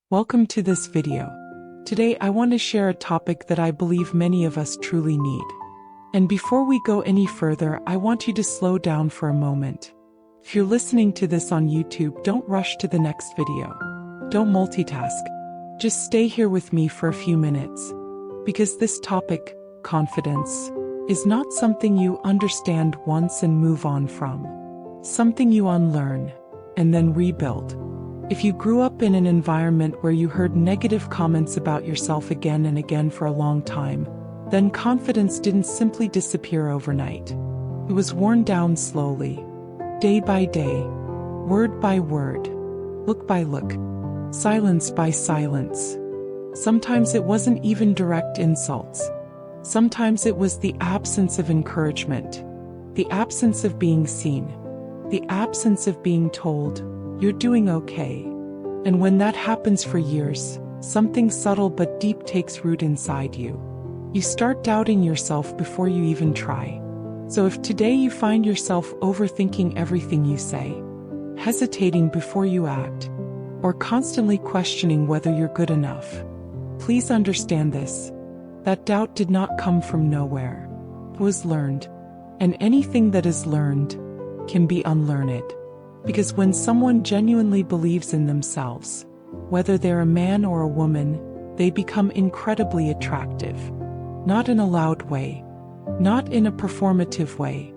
Welcome to this video. Today I want to share a topic that I believe many of us truly need. And before we go any further, I want you to slow down for a moment. If you're listening to this on YouTube, don't rush to the next video. Don't multitask. Just stay here with me for a few minutes. Because this topic, confidence, is not something you understand once and move on from. Something you unlearn and then rebuild. If you grew up in an environment where you heard negative comments about yourself again and again for a long time, then confidence didn't simply disappear overnight. It was worn down slowly, day by day, word by word, look by look, silence by silence. Sometimes it wasn't even direct insults. Sometimes it was the absence of encouragement, the absence of being seen, the absence of being told, "You're doing okay." And when that happens for years, something subtle but deep takes root inside you. You start doubting yourself before you even try. So if today you find yourself overthinking everything you say, hesitating before you act, or constantly questioning whether you're good enough, please understand this. That doubt did not come from nowhere. It was learned. And anything that is learned can be unlearned. Because when someone genuinely believes in themselves, whether they're a man or a woman, they become incredibly attractive. Not in a loud way, not in a performative way,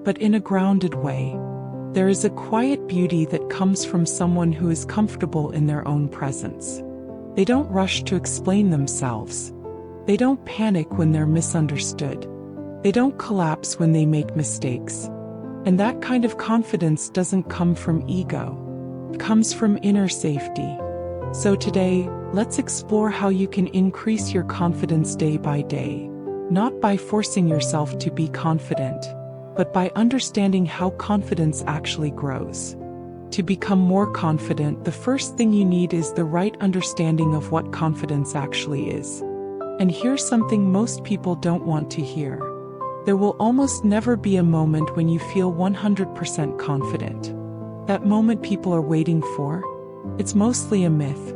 but in a grounded way. There is a quiet beauty that comes from someone who is comfortable in their own presence. They don't rush to explain themselves. They don't panic when they're misunderstood. They don't collapse when they make mistakes. And that kind of confidence doesn't come from ego. It comes from inner safety. So today, let's explore how you can increase your confidence day by day. Not by forcing yourself to be confident, but by understanding how confidence actually grows. To become more confident, the first thing you need is the right understanding of what confidence actually is. And here's something most people don't want to hear. There will almost never be a moment when you feel 100% confident. That moment people are waiting for? It's mostly a myth.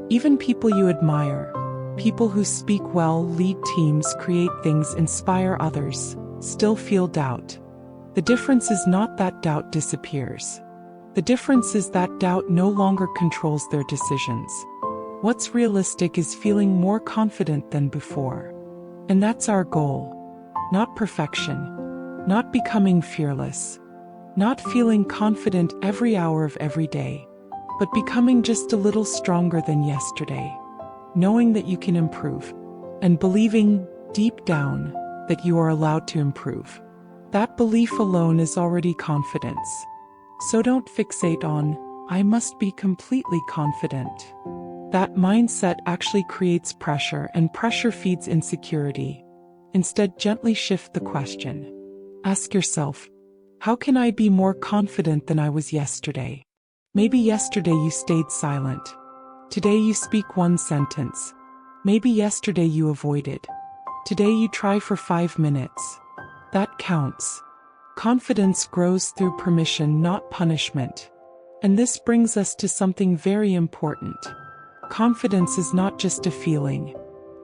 Even people you admire, people who speak well, lead teams, create things, inspire others, still feel doubt. The difference is not that doubt disappears. The difference is that doubt no longer controls their decisions. What's realistic is feeling more confident than before. And that's our goal. Not perfection, not becoming fearless, not feeling confident every hour of every day, but becoming just a little stronger than yesterday, knowing that you can improve, and believing deep down that you are allowed to improve. That belief alone is already confidence. So don't fixate on, "I must be completely confident." That mindset actually creates pressure, and pressure feeds insecurity. Instead, gently shift the question. Ask yourself, how can I be more confident than I was yesterday? Maybe yesterday you stayed silent. Today you speak one sentence. Maybe yesterday you avoided. Today you try for 5 minutes. That counts. Confidence grows through permission, not punishment. And this brings us to something very important. Confidence is not just a feeling.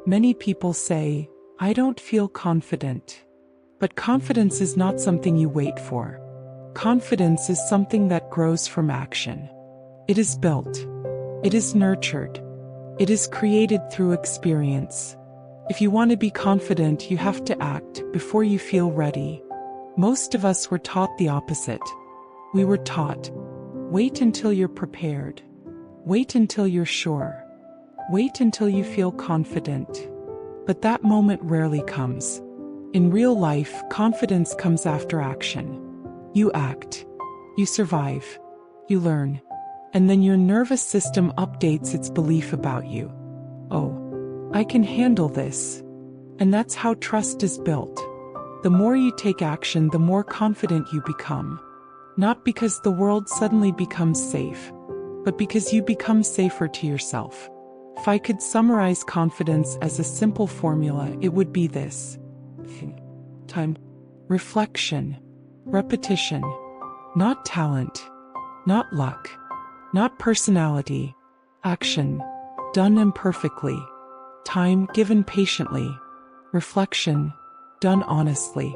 Many people say, "I don't feel confident." But confidence is not something you wait for. Confidence is something that grows from action. It is built. It is nurtured. It is created through experience. If you want to be confident, you have to act before you feel ready. Most of us were taught the opposite. We were taught, wait until you're prepared. Wait until you're sure. Wait until you feel confident. But that moment rarely comes. In real life, confidence comes after action. You act. You survive. You learn. And then your nervous system updates its belief about you. Oh, I can handle this. And that's how trust is built. The more you take action, the more confident you become. Not because the world suddenly becomes safe, but because you become safer to yourself. If I could summarize confidence as a simple formula, it would be this. Time, reflection, repetition. Not talent, not luck, not personality, action. done imperfectly. Time given patiently. Reflection, done honestly.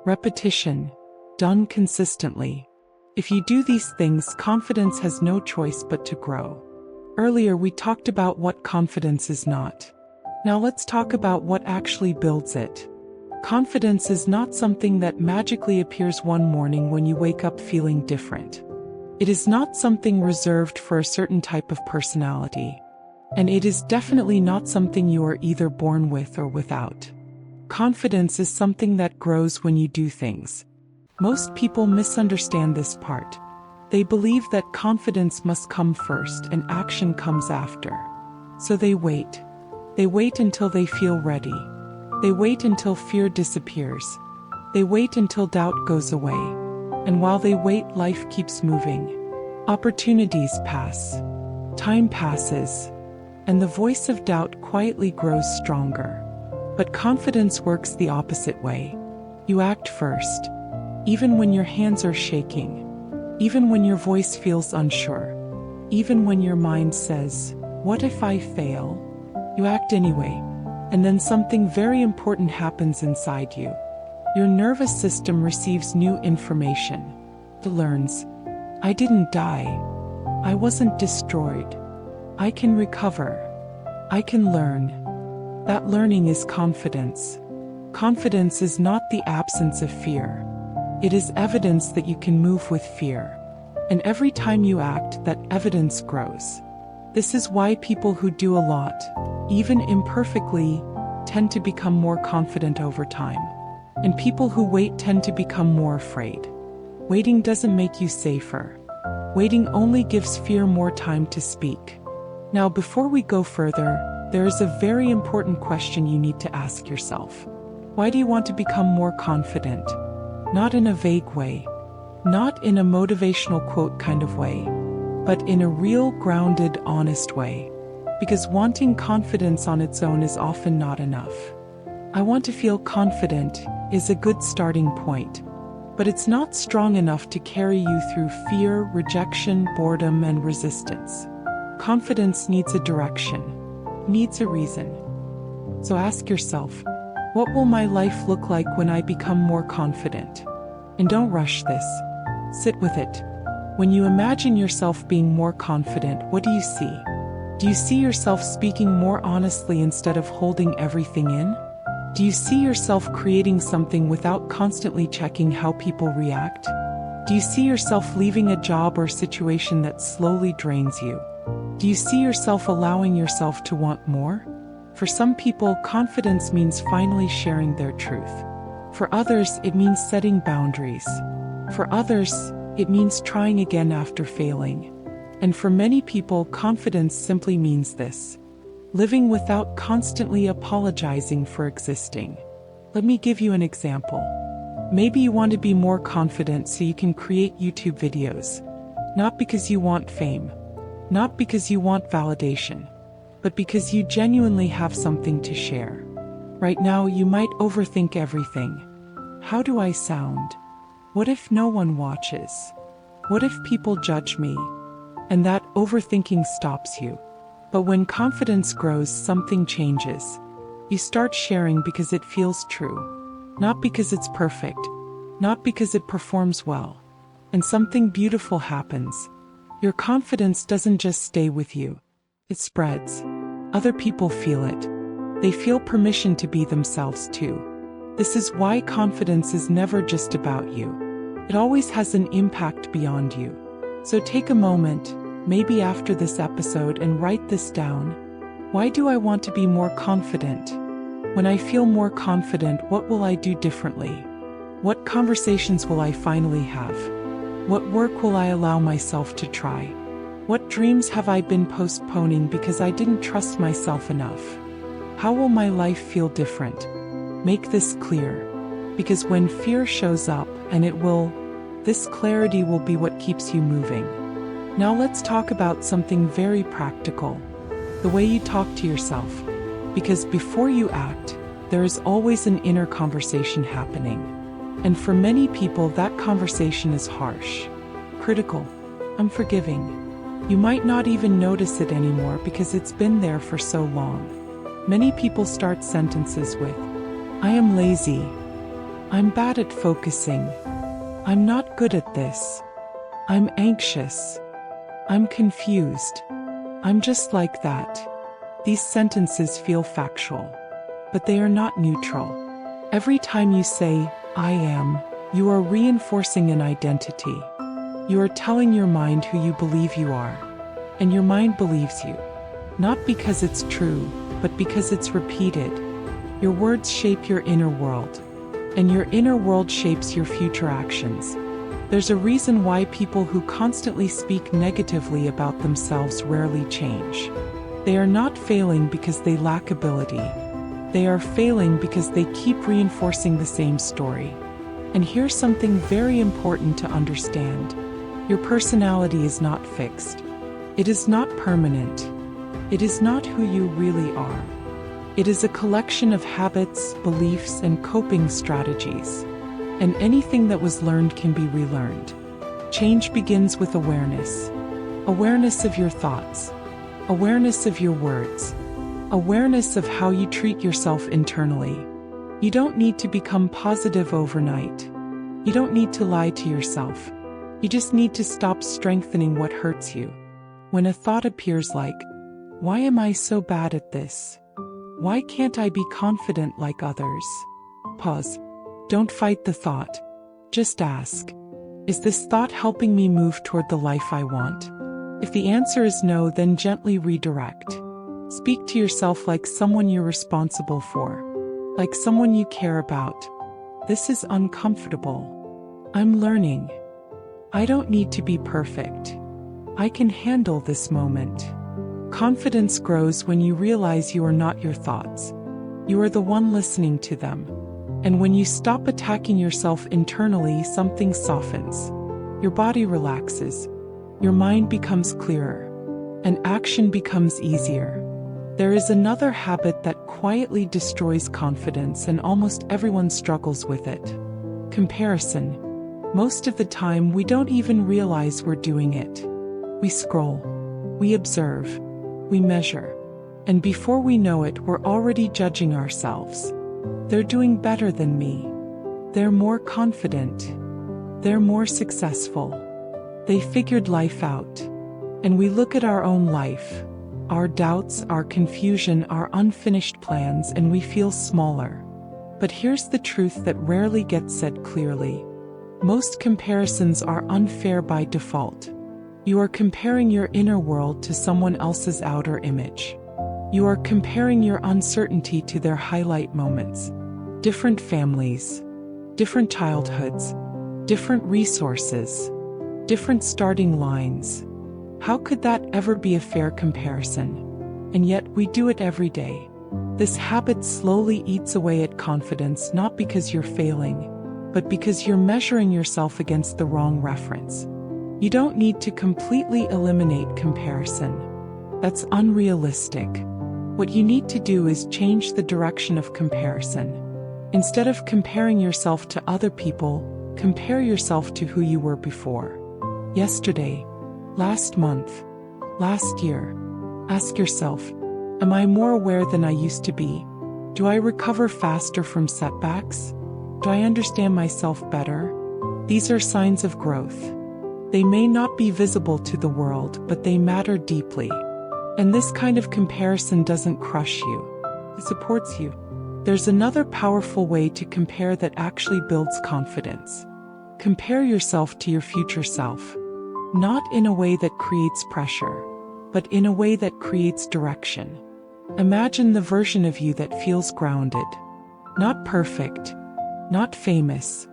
Repetition, done consistently. If you do these things, confidence has no choice but to grow. Earlier we talked about what confidence is not. Now let's talk about what actually builds it. Confidence is not something that magically appears one morning when you wake up feeling different. It is not something reserved for a certain type of personality. And it is definitely not something you are either born with or without. Confidence is something that grows when you do things. Most people misunderstand this part. They believe that confidence must come first and action comes after. So they wait. They wait until they feel ready. They wait until fear disappears. They wait until doubt goes away. And while they wait, life keeps moving. Opportunities pass. Time passes. And the voice of doubt quietly grows stronger. But confidence works the opposite way. You act first. Even when your hands are shaking. Even when your voice feels unsure. Even when your mind says, "What if I fail?" You act anyway. And then something very important happens inside you. Your nervous system receives new information. It learns, "I didn't die. I wasn't destroyed. I can recover. I can learn." That learning is confidence. Confidence is not the absence of fear. It is evidence that you can move with fear. And every time you act, that evidence grows. This is why people who do a lot, even imperfectly, tend to become more confident over time. And people who wait tend to become more afraid. Waiting doesn't make you safer. Waiting only gives fear more time to speak. Now, before we go further, there is a very important question you need to ask yourself. Why do you want to become more confident? Not in a vague way, not in a motivational quote kind of way, but in a real, grounded, honest way. Because wanting confidence on its own is often not enough. I want to feel confident is a good starting point, but it's not strong enough to carry you through fear, rejection, boredom, and resistance. Confidence needs a direction, needs a reason. So ask yourself, what will my life look like when I become more confident? And don't rush this. Sit with it. When you imagine yourself being more confident, what do you see? Do you see yourself speaking more honestly instead of holding everything in? Do you see yourself creating something without constantly checking how people react? Do you see yourself leaving a job or situation that slowly drains you? Do you see yourself allowing yourself to want more? For some people, confidence means finally sharing their truth. For others, it means setting boundaries. For others, it means trying again after failing. And for many people, confidence simply means this: living without constantly apologizing for existing. Let me give you an example. Maybe you want to be more confident so you can create YouTube videos. Not because you want fame, not because you want validation, but because you genuinely have something to share. Right now, you might overthink everything. How do I sound? What if no one watches? What if people judge me? And that overthinking stops you. But when confidence grows, something changes. You start sharing because it feels true. Not because it's perfect. Not because it performs well. And something beautiful happens. Your confidence doesn't just stay with you. It spreads. Other people feel it. They feel permission to be themselves too. This is why confidence is never just about you. It always has an impact beyond you. So take a moment, maybe after this episode, and write this down. Why do I want to be more confident? When I feel more confident, what will I do differently? What conversations will I finally have? What work will I allow myself to try? What dreams have I been postponing because I didn't trust myself enough? How will my life feel different? Make this clear. Because when fear shows up, and it will, this clarity will be what keeps you moving. Now let's talk about something very practical. The way you talk to yourself. Because before you act, there is always an inner conversation happening. And for many people, that conversation is harsh, critical, unforgiving. You might not even notice it anymore because it's been there for so long. Many people start sentences with, "I am lazy. I'm bad at focusing. I'm not good at this. I'm anxious. I'm confused. I'm just like that." These sentences feel factual, but they are not neutral. Every time you say, "I am," you are reinforcing an identity. You are telling your mind who you believe you are. And your mind believes you. Not because it's true, but because it's repeated. Your words shape your inner world. And your inner world shapes your future actions. There's a reason why people who constantly speak negatively about themselves rarely change. They are not failing because they lack ability. They are failing because they keep reinforcing the same story. And here's something very important to understand. Your personality is not fixed. It is not permanent. It is not who you really are. It is a collection of habits, beliefs, and coping strategies. And anything that was learned can be relearned. Change begins with awareness. Awareness of your thoughts. Awareness of your words. Awareness of how you treat yourself internally. You don't need to become positive overnight. You don't need to lie to yourself. You just need to stop strengthening what hurts you. When a thought appears like, "Why am I so bad at this? Why can't I be confident like others?" Pause. Don't fight the thought. Just ask, "Is this thought helping me move toward the life I want?" If the answer is no, then gently redirect. Speak to yourself like someone you're responsible for, like someone you care about. "This is uncomfortable. I'm learning. I don't need to be perfect. I can handle this moment." Confidence grows when you realize you are not your thoughts. You are the one listening to them. And when you stop attacking yourself internally, something softens. Your body relaxes. Your mind becomes clearer. And action becomes easier. There is another habit that quietly destroys confidence, and almost everyone struggles with it. Comparison. Most of the time, we don't even realize we're doing it. We scroll. We observe. We measure. And before we know it, we're already judging ourselves. They're doing better than me. They're more confident. They're more successful. They figured life out. And we look at our own life, our doubts, our confusion, our unfinished plans, and we feel smaller. But here's the truth that rarely gets said clearly. Most comparisons are unfair by default. You are comparing your inner world to someone else's outer image. You are comparing your uncertainty to their highlight moments. Different families, different childhoods, different resources, different starting lines. How could that ever be a fair comparison? And yet we do it every day. This habit slowly eats away at confidence, not because you're failing, but because you're measuring yourself against the wrong reference. You don't need to completely eliminate comparison. That's unrealistic. What you need to do is change the direction of comparison. Instead of comparing yourself to other people, compare yourself to who you were before. Yesterday, last month, last year. Ask yourself, am I more aware than I used to be? Do I recover faster from setbacks? Do I understand myself better? These are signs of growth. They may not be visible to the world, but they matter deeply. And this kind of comparison doesn't crush you. It supports you. There's another powerful way to compare that actually builds confidence. Compare yourself to your future self. Not in a way that creates pressure, but in a way that creates direction. Imagine the version of you that feels grounded. Not perfect, not famous,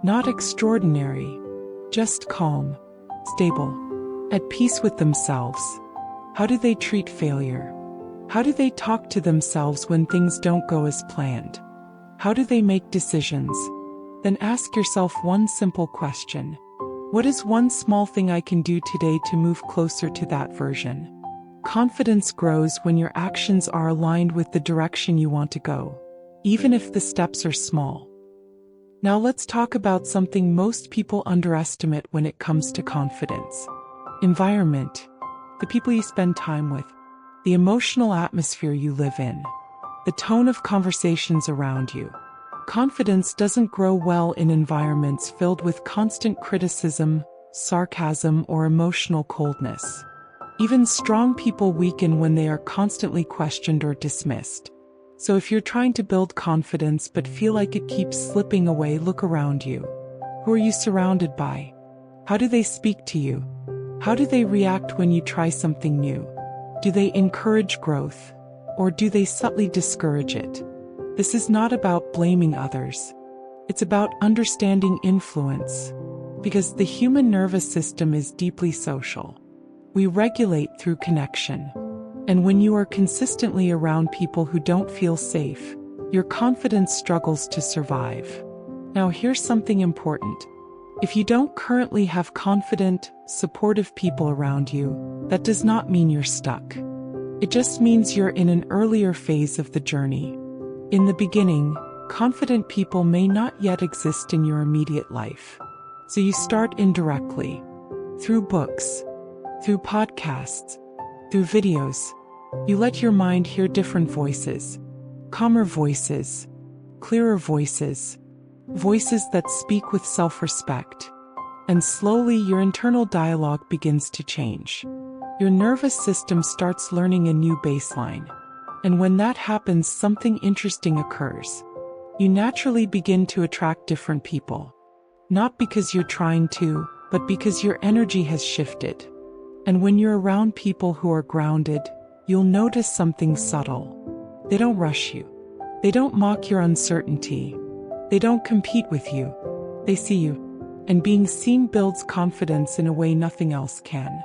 not extraordinary, just calm, stable, at peace with themselves. How do they treat failure? How do they talk to themselves when things don't go as planned? How do they make decisions? Then ask yourself one simple question. What is one small thing I can do today to move closer to that version? Confidence grows when your actions are aligned with the direction you want to go, even if the steps are small. Now let's talk about something most people underestimate when it comes to confidence. Environment. the people you spend time with, the emotional atmosphere you live in, the tone of conversations around you. Confidence doesn't grow well in environments filled with constant criticism, sarcasm, or emotional coldness. Even strong people weaken when they are constantly questioned or dismissed. So if you're trying to build confidence but feel like it keeps slipping away, look around you. Who are you surrounded by? How do they speak to you? How do they react when you try something new? Do they encourage growth, or do they subtly discourage it? This is not about blaming others. It's about understanding influence, because the human nervous system is deeply social. We regulate through connection. And when you are consistently around people who don't feel safe, your confidence struggles to survive. Now here's something important. If you don't currently have confident, supportive people around you, that does not mean you're stuck. It just means you're in an earlier phase of the journey. In the beginning, confident people may not yet exist in your immediate life. So you start indirectly, through books, through podcasts, through videos. You let your mind hear different voices, calmer voices, clearer voices, voices that speak with self-respect. And slowly your internal dialogue begins to change. Your nervous system starts learning a new baseline. And when that happens, something interesting occurs. You naturally begin to attract different people. Not because you're trying to, but because your energy has shifted. And when you're around people who are grounded, you'll notice something subtle. They don't rush you. They don't mock your uncertainty. They don't compete with you. They see you. And being seen builds confidence in a way nothing else can.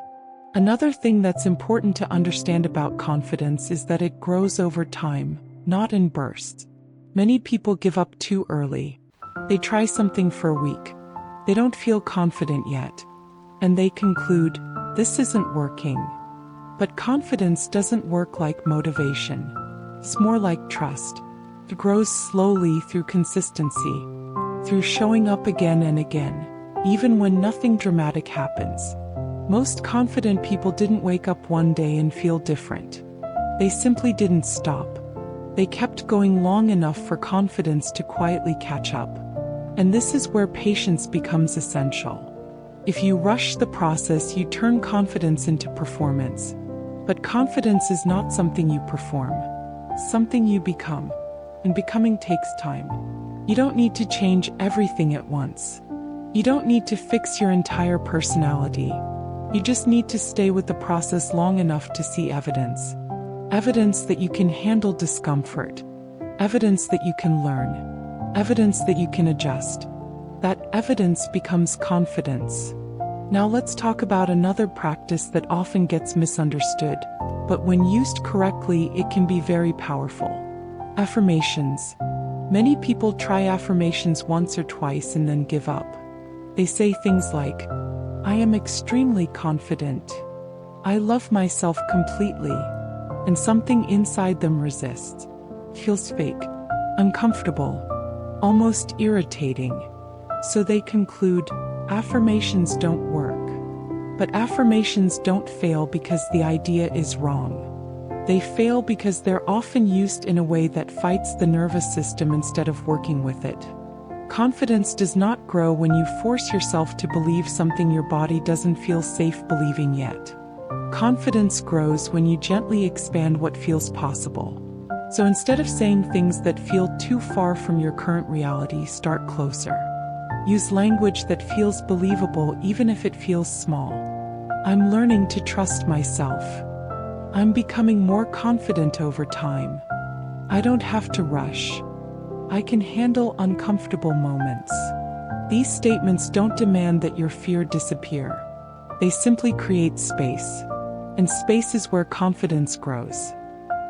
Another thing that's important to understand about confidence is that it grows over time, not in bursts. Many people give up too early. They try something for a week. They don't feel confident yet. And they conclude, this isn't working. But confidence doesn't work like motivation. It's more like trust. It grows slowly through consistency, through showing up again and again, even when nothing dramatic happens. Most confident people didn't wake up one day and feel different. They simply didn't stop. They kept going long enough for confidence to quietly catch up. And this is where patience becomes essential. If you rush the process, you turn confidence into performance. But confidence is not something you perform, it's something you become. And becoming takes time. You don't need to change everything at once. You don't need to fix your entire personality. You just need to stay with the process long enough to see evidence. Evidence that you can handle discomfort. Evidence that you can learn. Evidence that you can adjust. That evidence becomes confidence. Now let's talk about another practice that often gets misunderstood, but when used correctly, it can be very powerful. Affirmations. Many people try affirmations once or twice and then give up. They say things like, I am extremely confident. I love myself completely. And something inside them resists. Feels fake, uncomfortable, almost irritating. So they conclude, affirmations don't work. But affirmations don't fail because the idea is wrong. They fail because they're often used in a way that fights the nervous system instead of working with it. Confidence does not grow when you force yourself to believe something your body doesn't feel safe believing yet. Confidence grows when you gently expand what feels possible. So instead of saying things that feel too far from your current reality, start closer. Use language that feels believable even if it feels small. I'm learning to trust myself. I'm becoming more confident over time. I don't have to rush. I can handle uncomfortable moments. These statements don't demand that your fear disappear. They simply create space. And space is where confidence grows.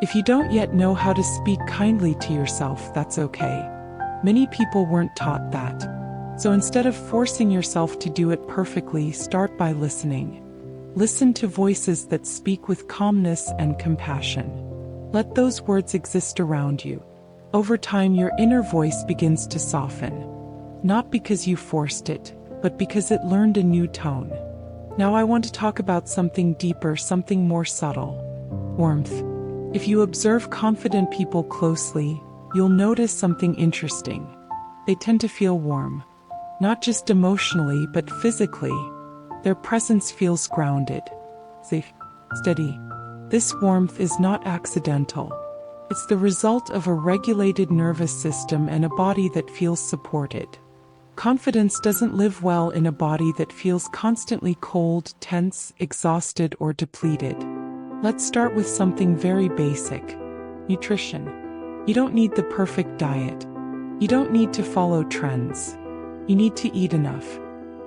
If you don't yet know how to speak kindly to yourself, that's okay. Many people weren't taught that. So instead of forcing yourself to do it perfectly, start by listening. Listen to voices that speak with calmness and compassion. Let those words exist around you. Over time, your inner voice begins to soften. Not because you forced it, but because it learned a new tone. Now I want to talk about something deeper, something more subtle. Warmth. If you observe confident people closely, you'll notice something interesting. They tend to feel warm. Not just emotionally, but physically. Their presence feels grounded, safe, steady. This warmth is not accidental. It's the result of a regulated nervous system and a body that feels supported. Confidence doesn't live well in a body that feels constantly cold, tense, exhausted, or depleted. Let's start with something very basic. Nutrition. You don't need the perfect diet. You don't need to follow trends. You need to eat enough.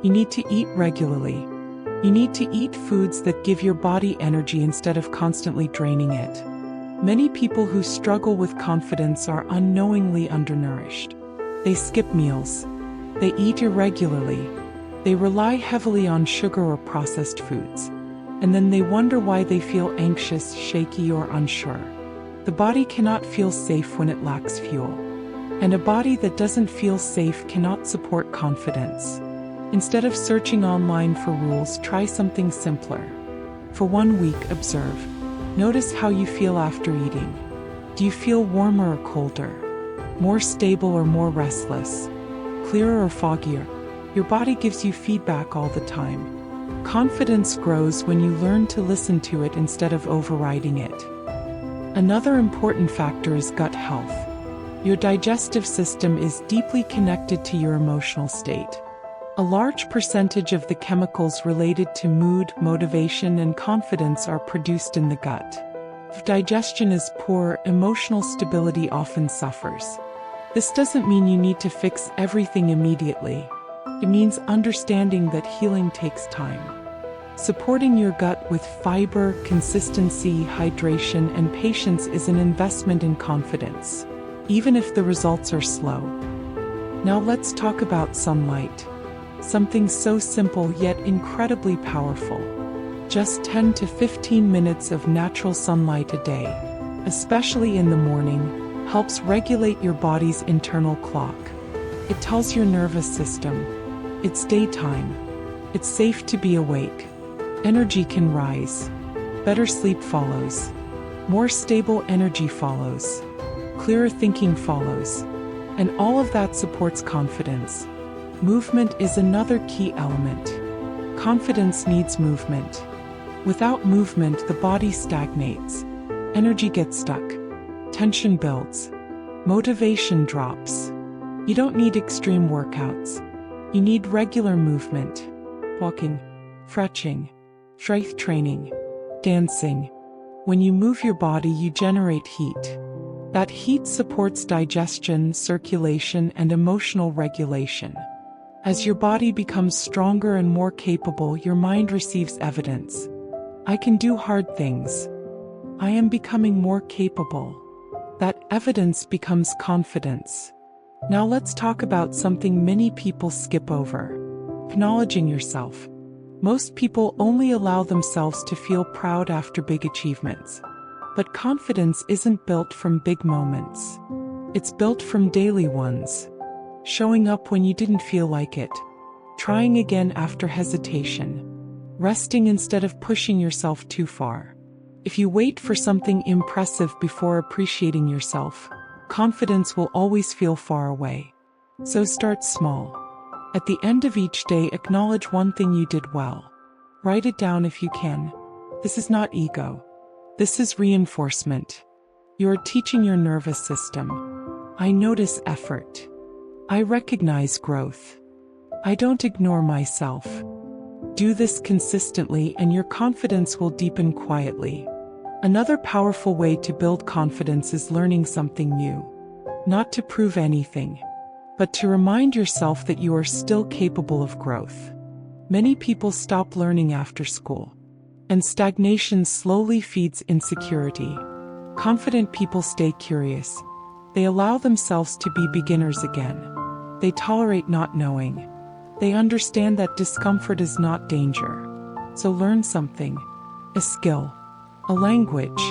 You need to eat regularly. You need to eat foods that give your body energy instead of constantly draining it. Many people who struggle with confidence are unknowingly undernourished. They skip meals. They eat irregularly. They rely heavily on sugar or processed foods. And then they wonder why they feel anxious, shaky, or unsure. The body cannot feel safe when it lacks fuel. And a body that doesn't feel safe cannot support confidence. Instead of searching online for rules, try something simpler. For 1 week, observe. Notice how you feel after eating. Do you feel warmer or colder? More stable or more restless? Clearer or foggier? Your body gives you feedback all the time. Confidence grows when you learn to listen to it instead of overriding it. Another important factor is gut health. Your digestive system is deeply connected to your emotional state. A large percentage of the chemicals related to mood, motivation, and confidence are produced in the gut. If digestion is poor, emotional stability often suffers. This doesn't mean you need to fix everything immediately. It means understanding that healing takes time. Supporting your gut with fiber, consistency, hydration, and patience is an investment in confidence, even if the results are slow. Now let's talk about sunlight. Something so simple yet incredibly powerful. Just 10 to 15 minutes of natural sunlight a day, especially in the morning, helps regulate your body's internal clock. It tells your nervous system, it's daytime. It's safe to be awake. Energy can rise. Better sleep follows. More stable energy follows. Clearer thinking follows. And all of that supports confidence. Movement is another key element. Confidence needs movement. Without movement, the body stagnates. Energy gets stuck. Tension builds. Motivation drops. You don't need extreme workouts. You need regular movement. Walking, stretching, strength training, dancing. When you move your body, you generate heat. That heat supports digestion, circulation, and emotional regulation. As your body becomes stronger and more capable, your mind receives evidence. I can do hard things. I am becoming more capable. That evidence becomes confidence. Now let's talk about something many people skip over. Acknowledging yourself. Most people only allow themselves to feel proud after big achievements. But confidence isn't built from big moments. It's built from daily ones. Showing up when you didn't feel like it. Trying again after hesitation. Resting instead of pushing yourself too far. If you wait for something impressive before appreciating yourself, confidence will always feel far away. So start small. At the end of each day, acknowledge one thing you did well. Write it down if you can. This is not ego. This is reinforcement. You are teaching your nervous system. I notice effort. I recognize growth. I don't ignore myself. Do this consistently and your confidence will deepen quietly. Another powerful way to build confidence is learning something new. Not to prove anything, but to remind yourself that you are still capable of growth. Many people stop learning after school, and stagnation slowly feeds insecurity. Confident people stay curious. They allow themselves to be beginners again. They tolerate not knowing. They understand that discomfort is not danger. So learn something, a skill, a language,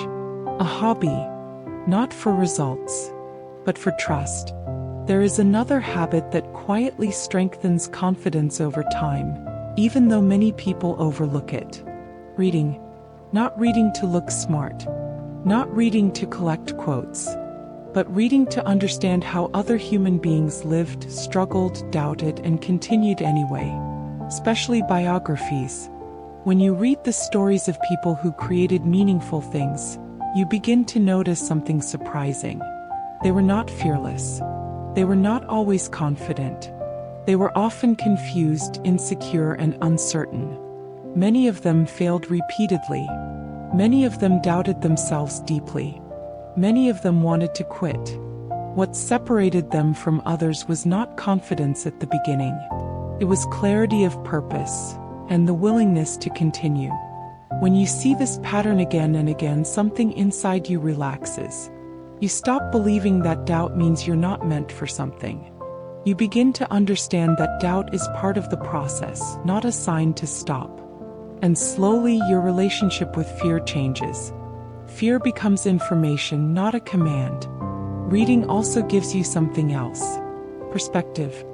a hobby, not for results, but for trust. There is another habit that quietly strengthens confidence over time. even though many people overlook it. Reading. Not reading to look smart. Not reading to collect quotes. But reading to understand how other human beings lived, struggled, doubted, and continued anyway. Especially biographies. When you read the stories of people who created meaningful things, you begin to notice something surprising. They were not fearless. They were not always confident. They were often confused, insecure, and uncertain. Many of them failed repeatedly. Many of them doubted themselves deeply. Many of them wanted to quit. What separated them from others was not confidence at the beginning. It was clarity of purpose and the willingness to continue. When you see this pattern again and again, something inside you relaxes. You stop believing that doubt means you're not meant for something. You begin to understand that doubt is part of the process, not a sign to stop. And slowly your relationship with fear changes. Fear becomes information, not a command. Reading also gives you something else. Perspective.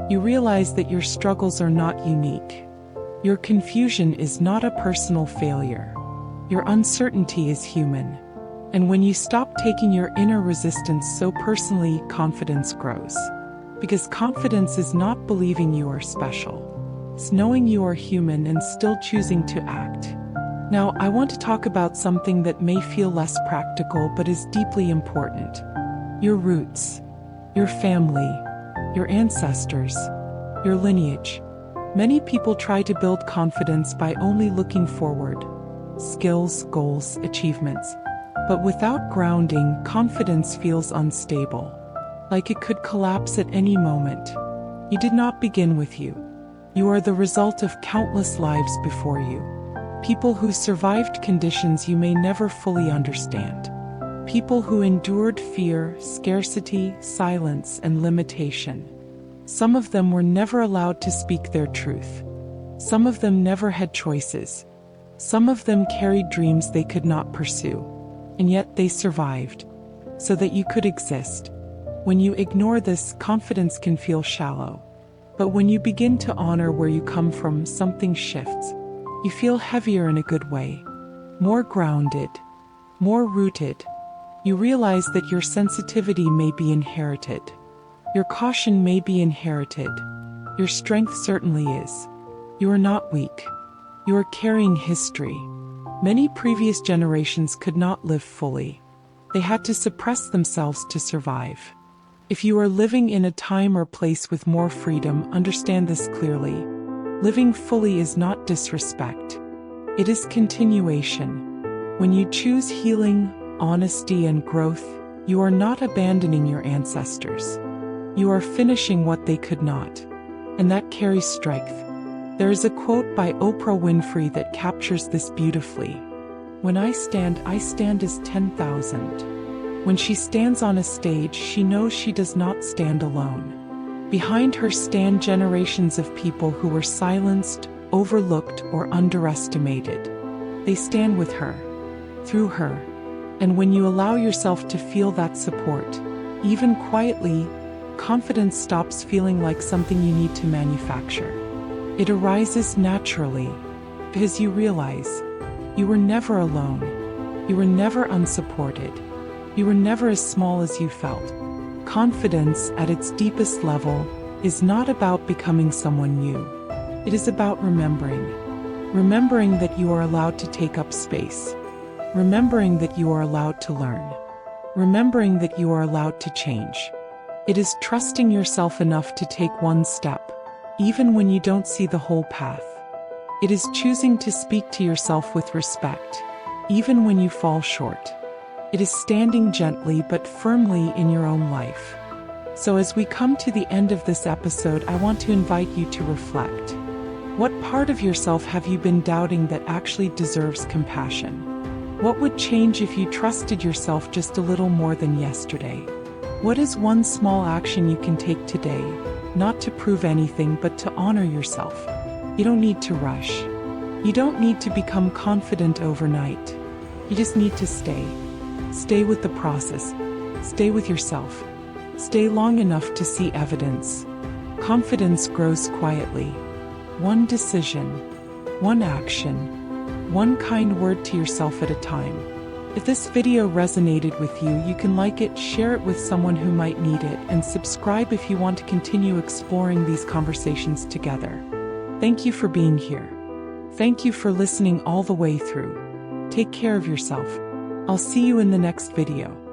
You realize that your struggles are not unique. Your confusion is not a personal failure. Your uncertainty is human. And when you stop taking your inner resistance so personally, confidence grows. Because confidence is not believing you are special. It's knowing you are human and still choosing to act. Now, I want to talk about something that may feel less practical but is deeply important. Your roots, your family, your ancestors, your lineage. Many people try to build confidence by only looking forward. Skills, goals, achievements. But without grounding, confidence feels unstable. Like it could collapse at any moment. You did not begin with you. You are the result of countless lives before you. People who survived conditions you may never fully understand. People who endured fear, scarcity, silence, and limitation. Some of them were never allowed to speak their truth. Some of them never had choices. Some of them carried dreams they could not pursue. And yet they survived, so that you could exist. When you ignore this, confidence can feel shallow. But when you begin to honor where you come from, something shifts. You feel heavier in a good way. More grounded. More rooted. You realize that your sensitivity may be inherited. Your caution may be inherited. Your strength certainly is. You are not weak. You are carrying history. Many previous generations could not live fully. They had to suppress themselves to survive. If you are living in a time or place with more freedom, understand this clearly. Living fully is not disrespect. It is continuation. When you choose healing, honesty, and growth, you are not abandoning your ancestors. You are finishing what they could not. And that carries strength. There is a quote by Oprah Winfrey that captures this beautifully. When I stand as 10,000. When she stands on a stage, she knows she does not stand alone. Behind her stand generations of people who were silenced, overlooked, or underestimated. They stand with her, through her. And when you allow yourself to feel that support, even quietly, confidence stops feeling like something you need to manufacture. It arises naturally, because you realize you were never alone. You were never unsupported. You were never as small as you felt. Confidence, at its deepest level, is not about becoming someone new. It is about remembering. Remembering that you are allowed to take up space. Remembering that you are allowed to learn. Remembering that you are allowed to change. It is trusting yourself enough to take one step, even when you don't see the whole path. It is choosing to speak to yourself with respect, even when you fall short. It is standing gently but firmly in your own life. So as we come to the end of this episode, I want to invite you to reflect. What part of yourself have you been doubting that actually deserves compassion? What would change if you trusted yourself just a little more than yesterday? What is one small action you can take today, not to prove anything but to honor yourself? You don't need to rush. You don't need to become confident overnight. You just need to stay. Stay with the process. Stay with yourself. Stay long enough to see evidence. Confidence grows quietly. one decision, one action, one kind word to yourself at a time. If this video resonated with you, you can like it, share it with someone who might need it, and subscribe if you want to continue exploring these conversations together. Thank you for being here. Thank you for listening all the way through. Take care of yourself. I'll see you in the next video.